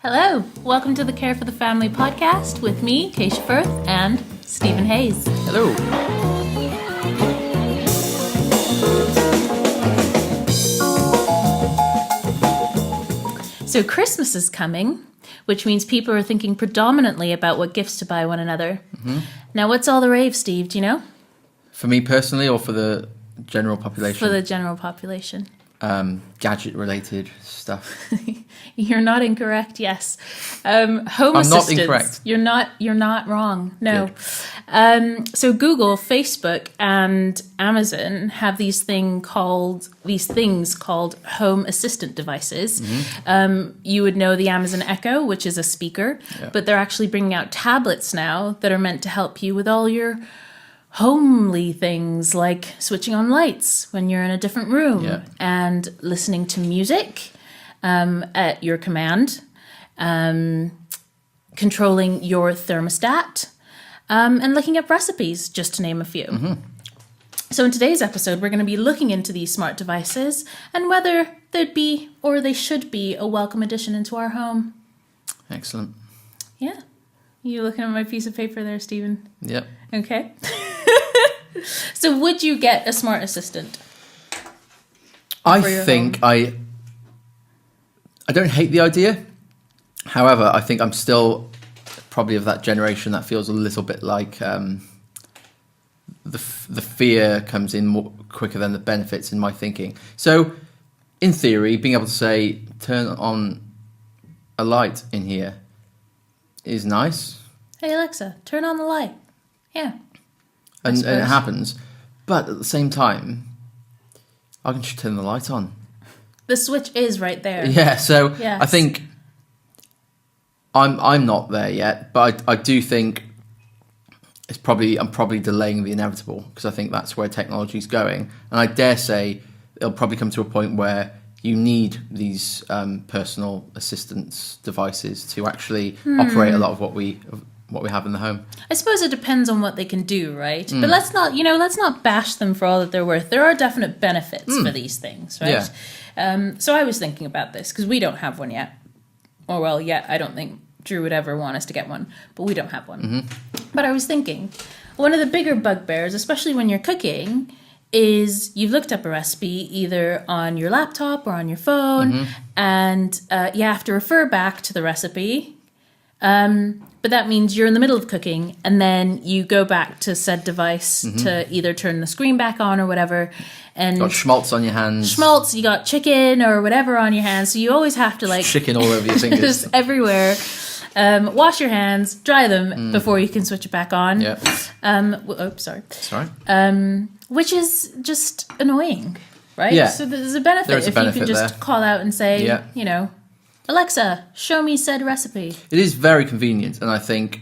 Hello, welcome to the Care for the Family podcast with me, Keshia Firth, and Stephen Hayes. Hello. So Christmas is coming, which means people are thinking predominantly about what gifts to buy one another. Mm-hmm. Now, what's all the rave, Steve? Do you know? For me personally, or for the general population? For the general population. Gadget-related stuff. You're not incorrect. Yes, home I'm assistants. not incorrect. You're not wrong. No. So Google, Facebook, and Amazon have these things called home assistant devices. Mm-hmm. You would know the Amazon Echo, which is a speaker, but they're actually bringing out tablets now that are meant to help you with all your homely things like switching on lights when you're in a different room and listening to music at your command, controlling your thermostat, and looking up recipes, just to name a few. Mm-hmm. So in today's episode, we're going to be looking into these smart devices and whether they'd be or they should be a welcome addition into our home. Excellent. Yeah. You looking at my piece of paper there, Stephen? Yep. Okay. So would you get a smart assistant? I think I don't hate the idea. However, I think I'm still probably of that generation that feels a little bit like the fear comes in more quicker than the benefits in my thinking. So, in theory, being able to say, turn on a light in here is nice. Hey, Alexa, turn on the light. Yeah. And it happens. But at the same time, I can just turn the light on. The switch is right there. Yeah, so yes. I think I'm not there yet, but I do think I'm probably delaying the inevitable because I think that's where technology's going. And I dare say it'll probably come to a point where you need these personal assistance devices to actually operate a lot of what we have in the home. I suppose it depends on what they can do, right? But let's not bash them for all that they're worth. There are definite benefits for these things, right? Yeah. So I was thinking about this because we don't have one yet. Or well, yet I don't think Drew would ever want us to get one, but we don't have one. Mm-hmm. But I was thinking, one of the bigger bugbears, especially when you're cooking, is you've looked up a recipe either on your laptop or on your phone, and you have to refer back to the recipe. But that means you're in the middle of cooking and then you go back to said device to either turn the screen back on or whatever. And got schmaltz on your hands. Schmaltz, you got chicken or whatever on your hands. So you always have to chicken all over your fingers. Just everywhere. Wash your hands, dry them before you can switch it back on. Yeah. Sorry. Sorry. Which is just annoying, right? Yeah. So there's a benefit if you can just call out and say, Alexa, show me said recipe. It is very convenient, and I think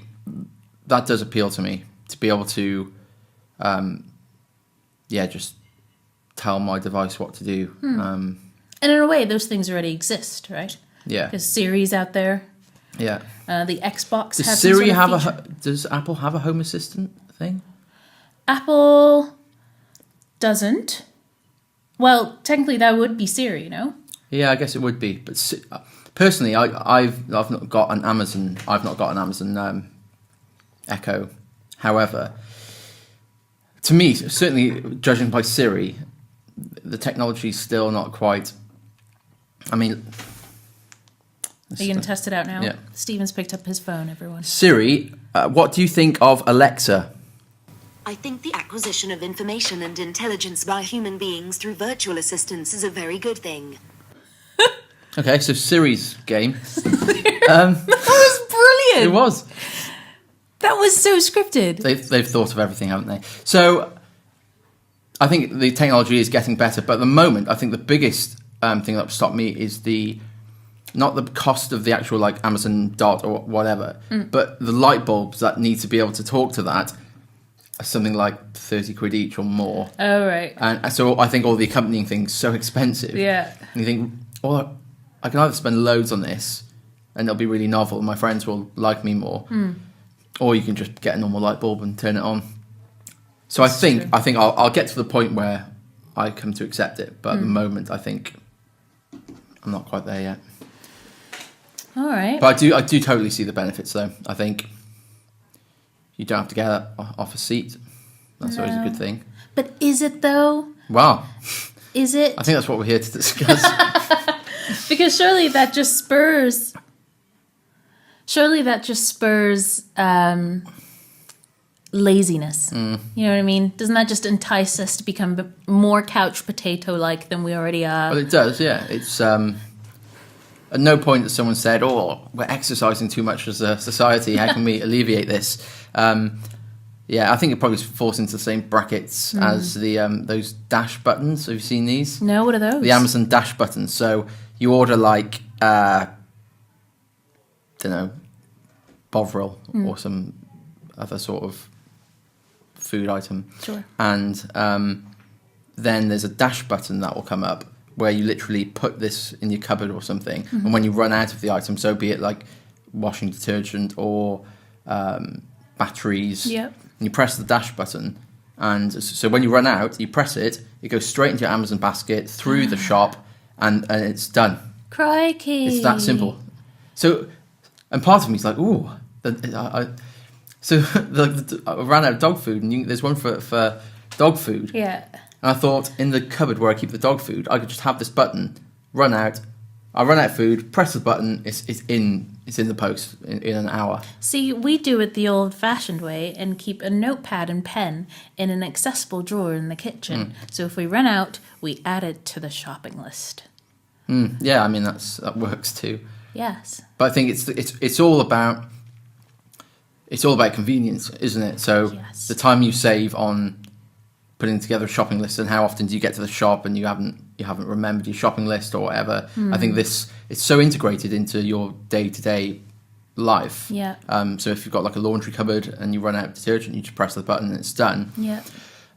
that does appeal to me, to be able to, just tell my device what to do. And in a way, those things already exist, right? Yeah. Because Siri's out there. Yeah. The Xbox does has Siri some sort of have does Apple have a Home Assistant thing? Apple doesn't. Well, technically that would be Siri, no? Yeah, I guess it would be, but personally, I've not got an Amazon. I've not got an Amazon Echo. However, to me, certainly judging by Siri, the technology is still not quite. I mean, are you going to test it out now? Yeah. Steven's picked up his phone, everyone. Siri, what do you think of Alexa? I think the acquisition of information and intelligence by human beings through virtual assistants is a very good thing. Okay, so Siri's game. That was brilliant. It was. That was so scripted. They've thought of everything, haven't they? So I think the technology is getting better, but at the moment, I think the biggest thing that stopped me is not the cost of the actual Amazon Dot or whatever, but the light bulbs that need to be able to talk to that are something like 30 quid each or more. Oh, right. And so I think all the accompanying things so expensive. Yeah. And you think, well, I can either spend loads on this and it'll be really novel and my friends will like me more, or you can just get a normal light bulb and turn it on. So I think I'll get to the point where I come to accept it, but at the moment I think I'm not quite there yet. All right. But I do totally see the benefits, though. I think you don't have to get off a seat. That's always a good thing. But is it, though? Wow. Is it? I think that's what we're here to discuss. Because surely that just spurs... laziness. You know what I mean? Doesn't that just entice us to become more couch potato-like than we already are? Well, it does, yeah. It's at no point that someone said, "Oh, we're exercising too much as a society. How can we alleviate this?" Yeah, I think it probably falls into the same brackets as the those dash buttons. Have you seen these? No, what are those? The Amazon dash buttons. So you order like, don't know, Bovril or some other sort of food item. Sure. And then there's a dash button that will come up where you literally put this in your cupboard or something. And when you run out of the item, so be it like washing detergent or batteries, Yep. and you press the dash button. And so when you run out, you press it, it goes straight into your Amazon basket, through the shop, and it's done. Crikey. It's that simple. So, and part of me is like, ooh. So I ran out of dog food, and there's one for dog food. Yeah. And I thought, in the cupboard where I keep the dog food, I could just have this button, run out. I run out of food, press the button, it's in the post in an hour. See, we do it the old-fashioned way and keep a notepad and pen in an accessible drawer in the kitchen. So if we run out, we add it to the shopping list. Yeah, I mean that works too. Yes. But I think it's all about convenience, isn't it? So Yes. the time you save on putting together a shopping list, and how often do you get to the shop and you haven't remembered your shopping list or whatever. I think it's so integrated into your day-to-day life. Yeah. So if you've got like a laundry cupboard and you run out of detergent, you just press the button and it's done. Yeah.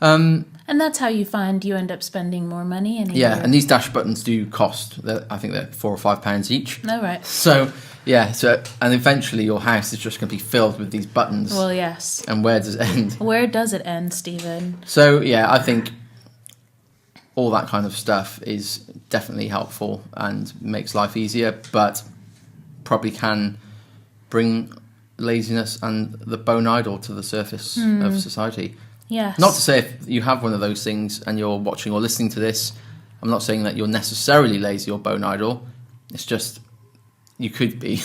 And that's how you find you end up spending more money. And these dash buttons do cost. I think they're £4 or £5 each. No, right. So and eventually your house is just going to be filled with these buttons. Well, yes. And where does it end? Where does it end, Stephen? So yeah, I think all that kind of stuff is definitely helpful and makes life easier, but probably can bring laziness and the bone idle to the surface of society. Yes. Not to say if you have one of those things and you're watching or listening to this, I'm not saying that you're necessarily lazy or bone idle. It's just you could be.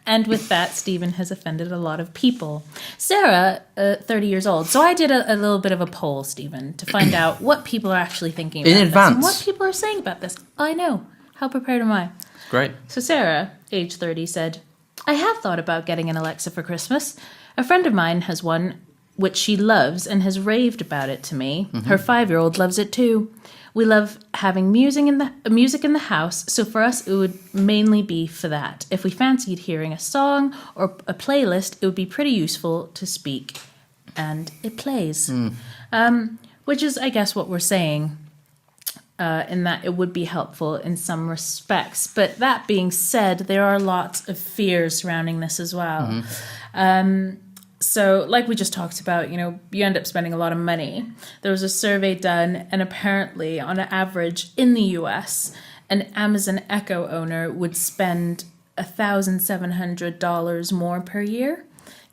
And with that, Stephen has offended a lot of people. Sarah, 30 years old. So I did a little bit of a poll, Stephen, to find out what people are actually thinking about in this advance. and what people are saying about this. I know. How prepared am I? Great. So Sarah, age 30, said, I have thought about getting an Alexa for Christmas. A friend of mine has one which she loves and has raved about it to me. Her 5-year-old loves it too. We love having music in the house, so for us it would mainly be for that. If we fancied hearing a song or a playlist, it would be pretty useful to speak, and it plays. Which is, I guess, what we're saying, in that it would be helpful in some respects. But that being said, there are lots of fears surrounding this as well. So, like we just talked about, you end up spending a lot of money. There was a survey done, and apparently, on average, in the US, an Amazon Echo owner would spend $1,700 more per year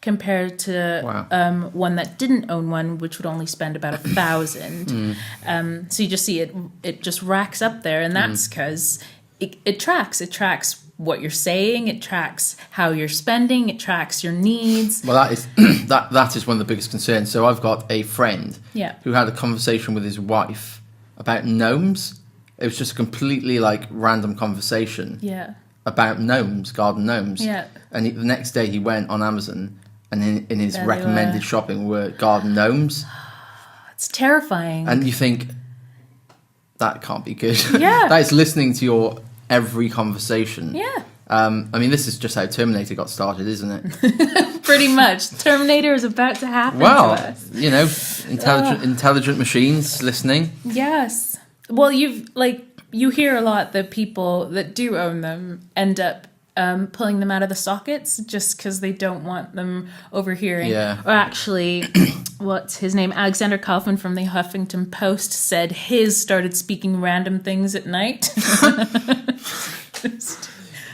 compared to one that didn't own one, which would only spend about $1,000. So you just see it just racks up there, and that's because it tracks. It tracks what you're saying, it tracks how you're spending, it tracks your needs. Well, that is that is one of the biggest concerns. So I've got a friend who had a conversation with his wife about gnomes. It was just a completely random conversation about gnomes, garden gnomes. Yeah. And the next day he went on Amazon, and in his recommended shopping were garden gnomes. It's terrifying. And you think, that can't be good. Yeah. That is listening to your every conversation. Yeah. I mean, this is just how Terminator got started, isn't it? Pretty much. Terminator is about to happen to us. Intelligent machines listening. Yes. Well, you hear a lot that people that do own them end up pulling them out of the sockets just because they don't want them overhearing. Yeah. Or actually, what's his name? Alexander Kaufman from the Huffington Post said his started speaking random things at night.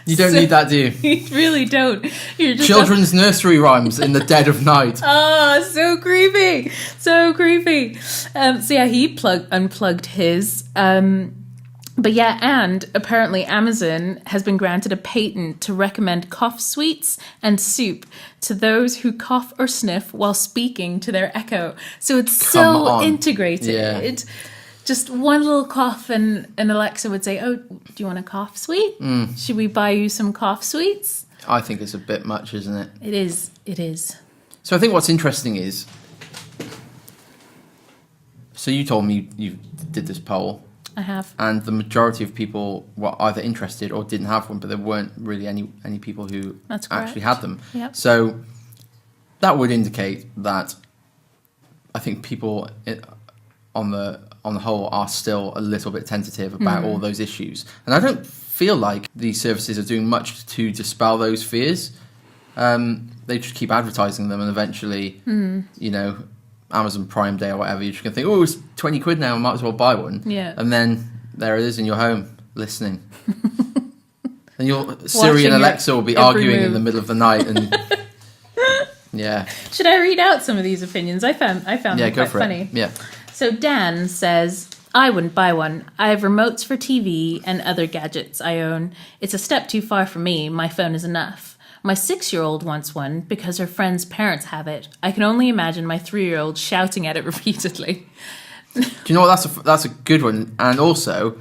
You don't need that, do you? You really don't. You're just Children's nursery rhymes in the dead of night. Oh, so creepy. So creepy. So yeah, he unplugged his. But yeah, and apparently Amazon has been granted a patent to recommend cough sweets and soup to those who cough or sniff while speaking to their Echo. So it's so integrated. Yeah. Just one little cough and Alexa would say, "Oh, do you want a cough sweet? Should we buy you some cough sweets?" I think it's a bit much, isn't it? It is. It is. So I think what's interesting is... So you told me you did this poll. I have. And the majority of people were either interested or didn't have one, but there weren't really any people who actually had them. Yep. So that would indicate that I think people on the whole are still a little bit tentative about all those issues. And I don't feel like these services are doing much to dispel those fears. They just keep advertising them, and eventually, you know, Amazon Prime Day or whatever, you're just going to think, oh, it's 20 quid now, I might as well buy one. Yeah. And then there it is in your home, listening. And your Siri and Alexa will be arguing in the middle of the night. And yeah. Should I read out some of these opinions? I found them quite funny. Yeah. So Dan says, I wouldn't buy one. I have remotes for TV and other gadgets I own. It's a step too far for me. My phone is enough. My 6-year-old wants one because her friend's parents have it. I can only imagine my 3-year-old shouting at it repeatedly. Do you know what? That's a good one. And also,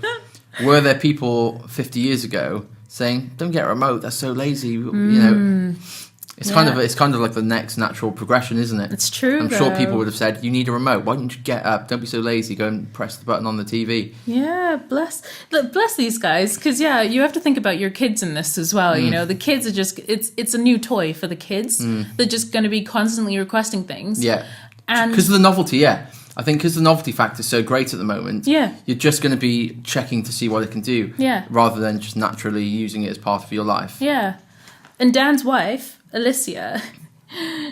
were there people 50 years ago saying, "Don't get a remote. That's so lazy." You know, it's kind of like the next natural progression, isn't it? It's true. I'm sure people would have said, "You need a remote. Why don't you get up? Don't be so lazy. Go and press the button on the TV." Yeah, bless these guys, because you have to think about your kids in this as well. You know, the kids are just it's a new toy for the kids. They're just going to be constantly requesting things. Yeah, and because of the novelty. Yeah, I think because the novelty factor is so great at the moment. Yeah, you're just going to be checking to see what it can do. Yeah, rather than just naturally using it as part of your life. Yeah, and Dan's wife, Alicia,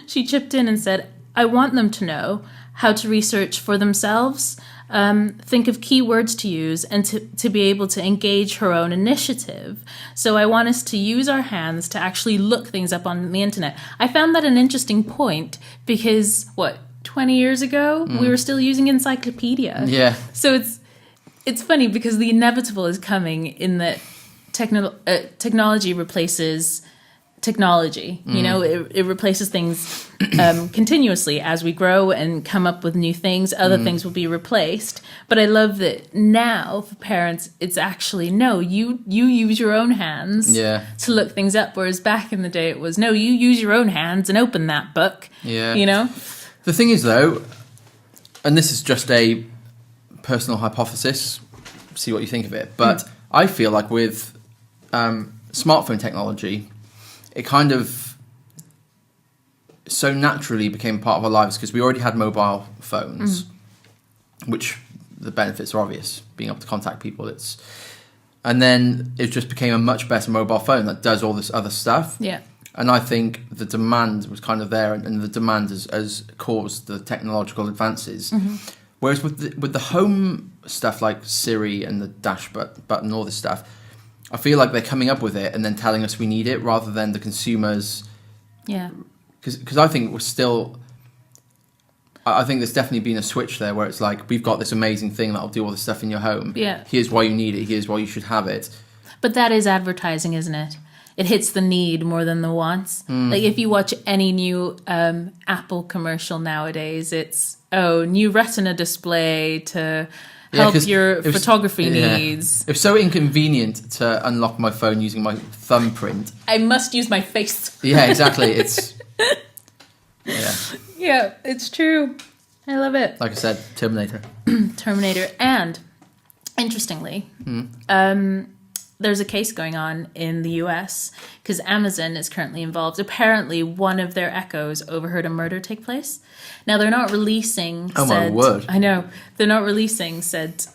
she chipped in and said, I want them to know how to research for themselves, think of keywords to use, and to be able to engage her own initiative. So I want us to use our hands to actually look things up on the internet. I found that an interesting point because, 20 years ago, we were still using encyclopedia. Yeah. So it's funny because the inevitable is coming in that technology replaces technology. You know, it replaces things continuously as we grow and come up with new things. Other things will be replaced. But I love that now for parents, it's actually no, you use your own hands to look things up. Whereas back in the day, it was no, you use your own hands and open that book. Yeah, you know. The thing is, though, and this is just a personal hypothesis. See what you think of it. But I feel like with smartphone technology, it kind of so naturally became part of our lives because we already had mobile phones, which the benefits are obvious, being able to contact people. And then it just became a much better mobile phone that does all this other stuff. Yeah. And I think the demand was kind of there, and the demand has caused the technological advances. Whereas with the home stuff like Siri and the dash button, all this stuff, I feel like they're coming up with it and then telling us we need it rather than the consumers. Yeah. Because I think we're still... I think there's definitely been a switch there where it's like, we've got this amazing thing that'll do all this stuff in your home. Yeah. Here's why you need it. Here's why you should have it. But that is advertising, isn't it? It hits the need more than the wants. Like if you watch any new Apple commercial nowadays, it's, new Retina display to... help your photography needs. It was so inconvenient to unlock my phone using my thumbprint. I must use my face. Yeah, exactly. Yeah, it's true. I love it. Like I said, Terminator. Terminator. And, interestingly, there's a case going on in the US because Amazon is currently involved. Apparently, one of their Echoes overheard a murder take place. Now, they're not releasing my word. I know. They're not releasing said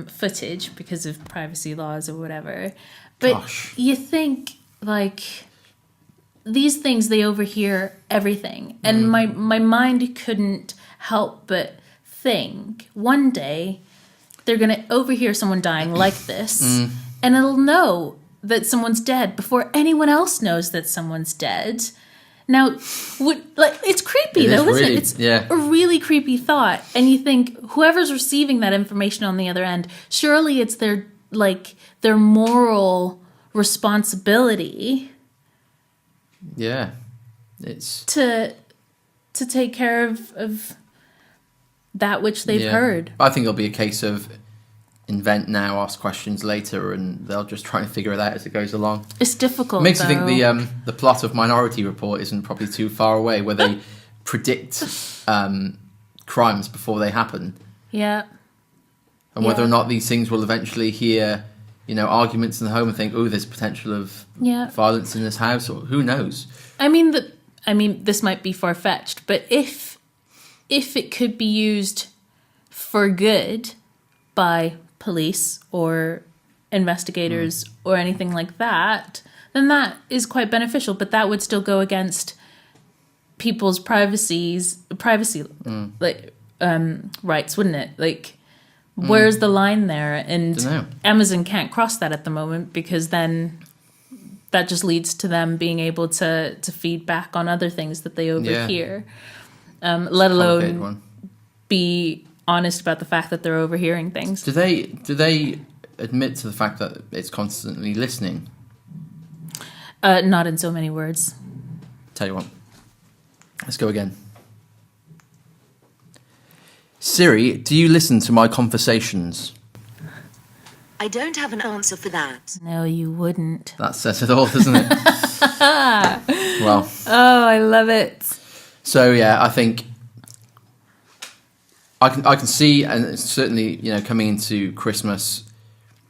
footage because of privacy laws or whatever. But you think, like, these things, they overhear everything. And my mind couldn't help but think, one day, they're going to overhear someone dying like this, and it'll know that someone's dead before anyone else knows that someone's dead. Now, it's creepy though, isn't it? It's a really creepy thought. And you think whoever's receiving that information on the other end, surely it's their moral responsibility. Yeah. It's to take care of that which they've heard. I think it'll be a case of invent now, ask questions later, and they'll just try and figure it out as it goes along. It's difficult. It makes you think the plot of Minority Report isn't probably too far away, where they predict crimes before they happen. Yeah. And whether or not these things will eventually hear, arguments in the home and think, oh, there's potential of violence in this house, or who knows? I mean, this might be far-fetched, but if it could be used for good by police or investigators or anything like that, then that is quite beneficial. But that would still go against people's privacy rights, wouldn't it? Like, where's the line there? And Amazon can't cross that at the moment, because then that just leads to them being able to feed back on other things that they overhear, let alone be honest about the fact that they're overhearing things. Do they admit to the fact that it's constantly listening? Not in so many words. Tell you what, let's go again. Siri, do you listen to my conversations? I don't have an answer for that. No, you wouldn't. That says it all, doesn't it? Well. Oh, I love it. So yeah, I think I can see, and certainly coming into Christmas,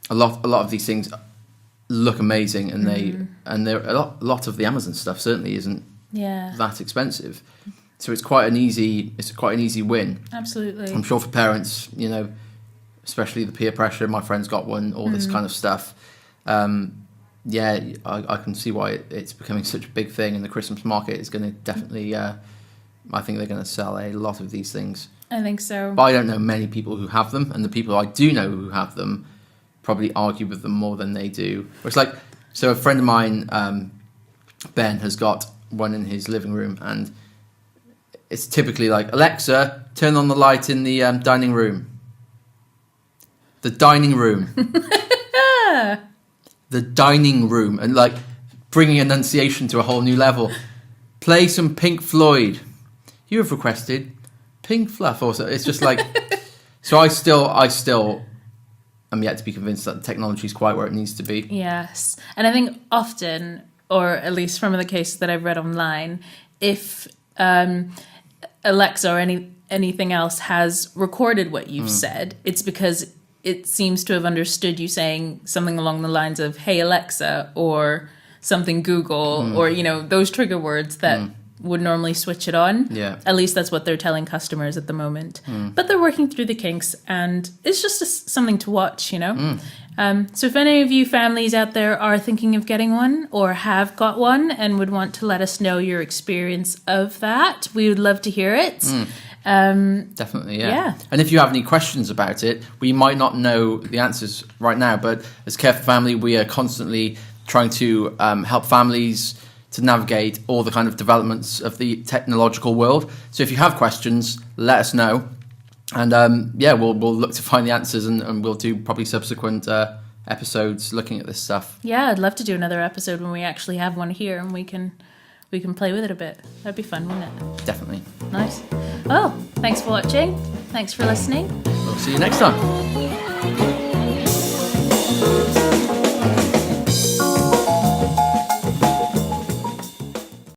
a lot of these things look amazing, and a lot of the Amazon stuff certainly isn't that expensive. So it's quite an easy win. Absolutely. I'm sure for parents, especially the peer pressure. My friend's got one, all this kind of stuff. I can see why it's becoming such a big thing, and the Christmas market is going to definitely. I think they're going to sell a lot of these things. I think so. But I don't know many people who have them, and the people I do know who have them probably argue with them more than they do. It's like, so a friend of mine, Ben, has got one in his living room, and it's typically like, Alexa, turn on the light in the dining room. The dining room. The dining room. And like bringing enunciation to a whole new level. Play some Pink Floyd. You have requested Pink Fluff also. It's just like, so I still am yet to be convinced that the technology is quite where it needs to be. Yes. And I think often, or at least from the cases that I've read online, if Alexa or anything else has recorded what you've said, it's because it seems to have understood you saying something along the lines of, hey, Alexa, or something Google, or, those trigger words that would normally switch it on. Yeah. At least that's what they're telling customers at the moment. But they're working through the kinks, and it's just something to watch, So if any of you families out there are thinking of getting one or have got one and would want to let us know your experience of that, we would love to hear it. Definitely, yeah. And if you have any questions about it, we might not know the answers right now, but as Care for Family, we are constantly trying to help families to navigate all the kind of developments of the technological world. So if you have questions, let us know. And we'll look to find the answers, and we'll do probably subsequent episodes looking at this stuff. Yeah, I'd love to do another episode when we actually have one here and we can play with it a bit. That'd be fun, wouldn't it? Definitely. Nice. Oh, thanks for watching. Thanks for listening. We'll see you next time.